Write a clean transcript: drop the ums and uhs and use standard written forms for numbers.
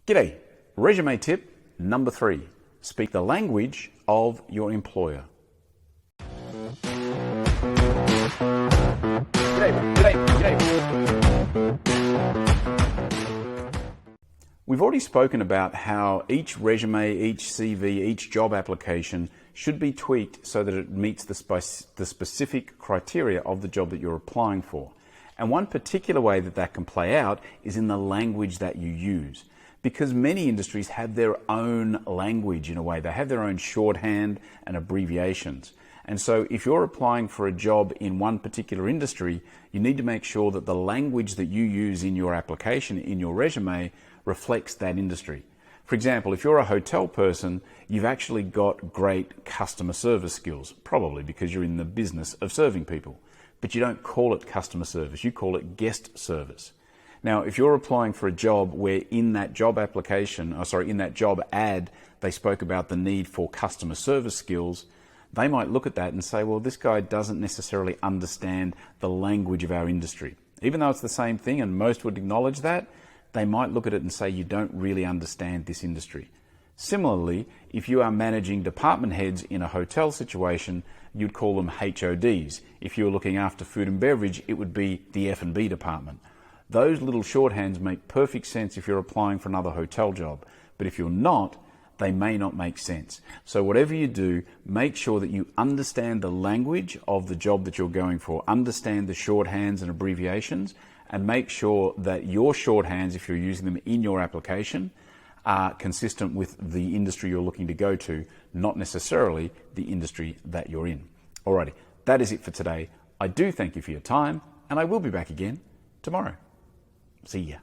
G'day. Resume tip number 3. Speak the language of your employer. We've already spoken about how each resume, each CV, each job application should be tweaked so that it meets the specific criteria of the job that you're applying for. And one particular way that that can play out is in the language that you use. Because many industries have their own language in a way. They have their own shorthand and abbreviations. And so if you're applying for a job in one particular industry, you need to make sure that the language that you use in your application, in your resume, reflects that industry. For example, if you're a hotel person, you've actually got great customer service skills, probably because you're in the business of serving people. But you don't call it customer service, you call it guest service. Now, if you're applying for a job where in that job application, in that job ad, they spoke about the need for customer service skills, they might look at that and say, well, this guy doesn't necessarily understand the language of our industry. Even though it's the same thing and most would acknowledge that, they might look at it and say, you don't really understand this industry. Similarly, if you are managing department heads in a hotel situation, you'd call them HODs. If you were looking after food and beverage, it would be the F&B department. Those little shorthands make perfect sense if you're applying for another hotel job. But if you're not, they may not make sense. So whatever you do, make sure that you understand the language of the job that you're going for, understand the shorthands and abbreviations, and make sure that your shorthands, if you're using them in your application, are consistent with the industry you're looking to go to, not necessarily the industry that you're in. Alrighty, that is it for today. I do thank you for your time, and I will be back again tomorrow. See ya.